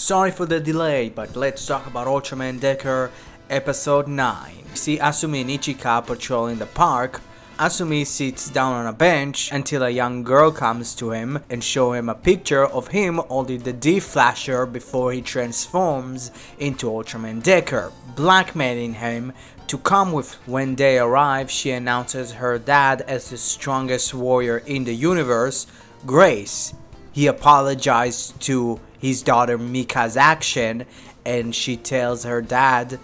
Sorry for the delay, but let's talk about Ultraman DECKER Episode 9. We see Asumi and Ichika patrolling the park. Asumi sits down on a bench until a young girl comes to him and shows him a picture of him holding the D-Flasher before he transforms into Ultraman DECKER, blackmailing him to come with. When they arrive, she announces her dad as the strongest warrior in the universe, Grace. He apologized to his daughter Mika's action, and she tells her dad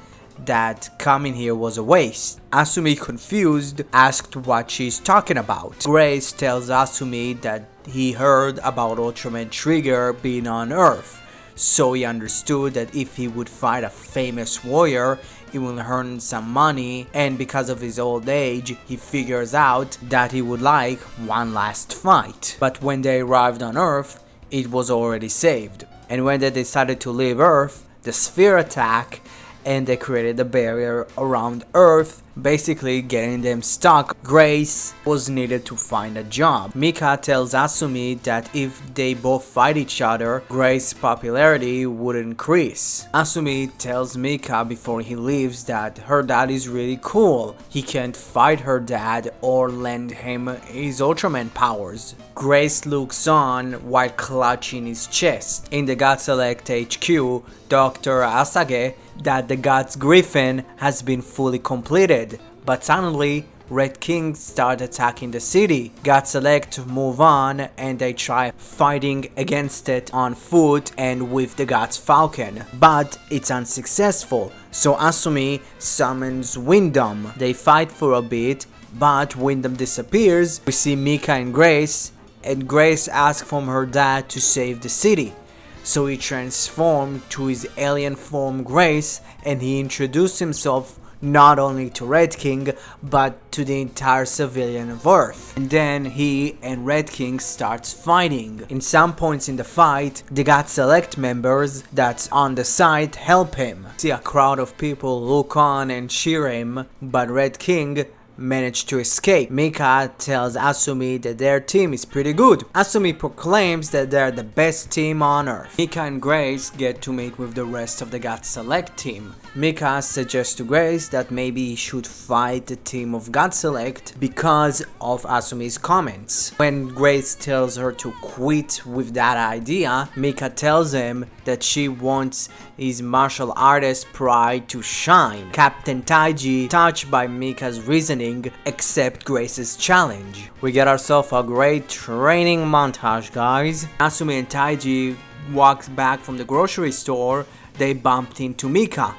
that coming here was a waste. Asumi, confused, asked what she's talking about. Grace tells Asumi that he heard about Ultraman Trigger being on Earth, so he understood that if he would fight a famous warrior, he will earn some money, and because of his old age, he figures out that he would like one last fight. But when they arrived on Earth, it was already saved. And when they decided to leave Earth, the sphere attacked and they created a barrier around Earth, basically getting them stuck. Grace was needed to find a job. Mika tells Asumi that if they both fight each other, Grace's popularity would increase. Asumi tells Mika before he leaves that her dad is really cool. He can't fight her dad or lend him his Ultraman powers. Grace looks on while clutching his chest. In the God Select HQ, Dr. Asage that the God's Griffin has been fully completed, but suddenly Red King start attacking the city. God Select move on and they try fighting against it on foot and with the God's Falcon, but it's unsuccessful, so Asumi summons Windom. They fight for a bit, but Windom disappears. We see Mika and Grace asks from her dad to save the city. So he transformed to his alien form Grace, and he introduced himself not only to Red King but to the entire civilian of Earth. And then he and Red King starts fighting. In some points in the fight, the God Select members that's on the side help him. See a crowd of people look on and cheer him, but Red King managed to escape. Mika tells Asumi that their team is pretty good. Asumi proclaims that they're the best team on Earth. Mika and Grace get to meet with the rest of the God Select team. Mika suggests to Grace that maybe he should fight the team of God Select because of Asumi's comments. When Grace tells her to quit with that idea, Mika tells him that she wants his martial artist pride to shine. Captain Taiji, touched by Mika's reasoning, accept Grace's challenge. We get ourselves a great training montage, guys. Asumi and Taiji walked back from the grocery store. They bumped into Mika.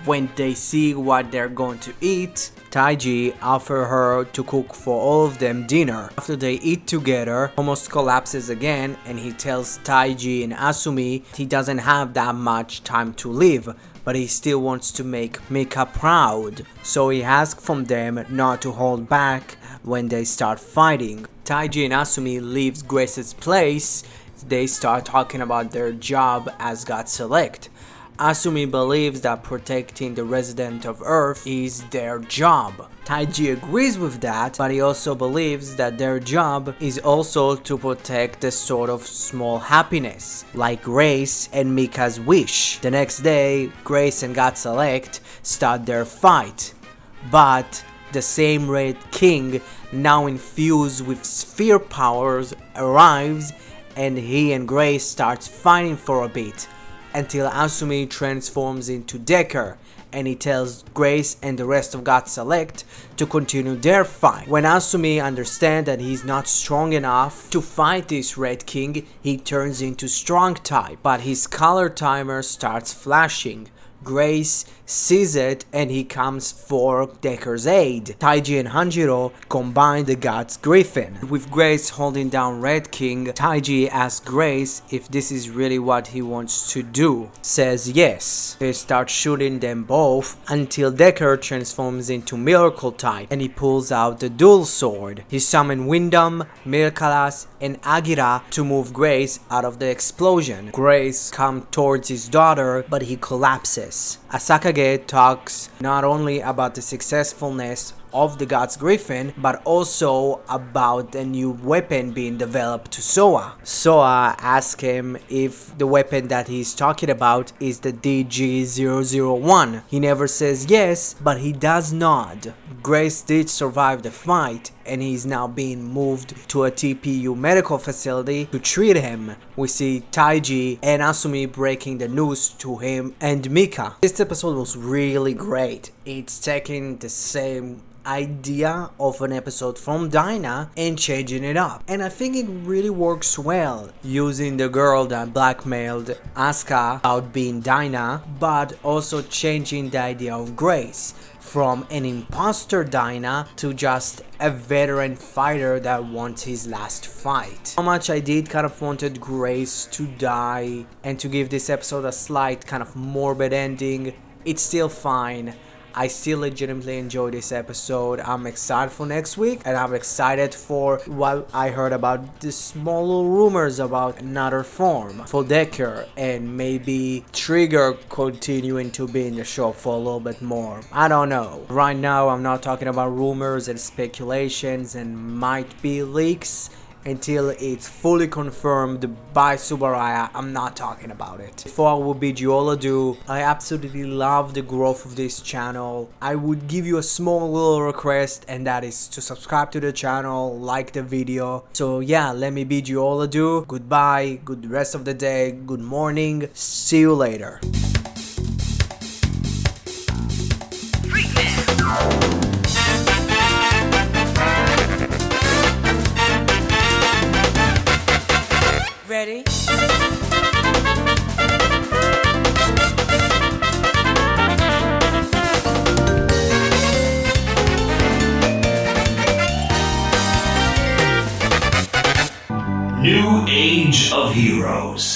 When they see what they're going to eat, Taiji offers her to cook for all of them dinner. After they eat together, almost collapses again, and he tells Taiji and Asumi he doesn't have that much time to live, but he still wants to make Mika proud. So he asks from them not to hold back when they start fighting. Taiji and Asumi leaves Grace's place. They start talking about their job as God Select. Asumi believes that protecting the resident of Earth is their job. Taiji agrees with that, but he also believes that their job is also to protect the sort of small happiness, like Grace and Mika's wish. The next day, Grace and God Select start their fight, but the same Red King, now infused with sphere powers, arrives and he and Grace starts fighting for a bit, until Asumi transforms into DECKER, and he tells Grace and the rest of God Select to continue their fight. When Asumi understands that he's not strong enough to fight this Red King, he turns into Strong type, but his color timer starts flashing. Grace sees it and he comes for DECKER's aid. Taiji and Hanjiro combine the God's Griffin. With Grace holding down Red King, Taiji asks Grace if this is really what he wants to do. Says yes. They start shooting them both until DECKER transforms into Miracle type and he pulls out the dual sword. He summons Windom, Mirkalas, and Agira to move Grace out of the explosion. Grace comes towards his daughter, but he collapses. Asakage talks not only about the successfulness of the God's Griffin, but also about a new weapon being developed to Soa. Soa asks him if the weapon that he's talking about is the DG-001. He never says yes, but he does nod. Grace did survive the fight, and he's now being moved to a TPU medical facility to treat him. We see Taiji and Asumi breaking the news to him and Mika. This episode was really great. It's taking the same idea of an episode from Dinah and changing it up, and I think it really works well, using the girl that blackmailed Asuka about being Dinah, but also changing the idea of Grace from an imposter Dinah to just a veteran fighter that wants his last fight. How much I did kind of wanted Grace to die and to give this episode a slight kind of morbid ending, it's still fine. I still legitimately enjoy this episode. I'm excited for next week, and I'm excited for what I heard about the small little rumors about another form for Decker, and maybe Trigger continuing to be in the show for a little bit more. I don't know. Right now I'm not talking about rumors and speculations and might be leaks. Until it's fully confirmed by Subaraya, I'm not talking about it. Before I will bid you all adieu, I absolutely love the growth of this channel. I would give you a small little request, and that is to subscribe to the channel, like the video. So yeah, let me bid you all adieu. Goodbye, good rest of the day, good morning, see you later. Ready? New Age of Heroes.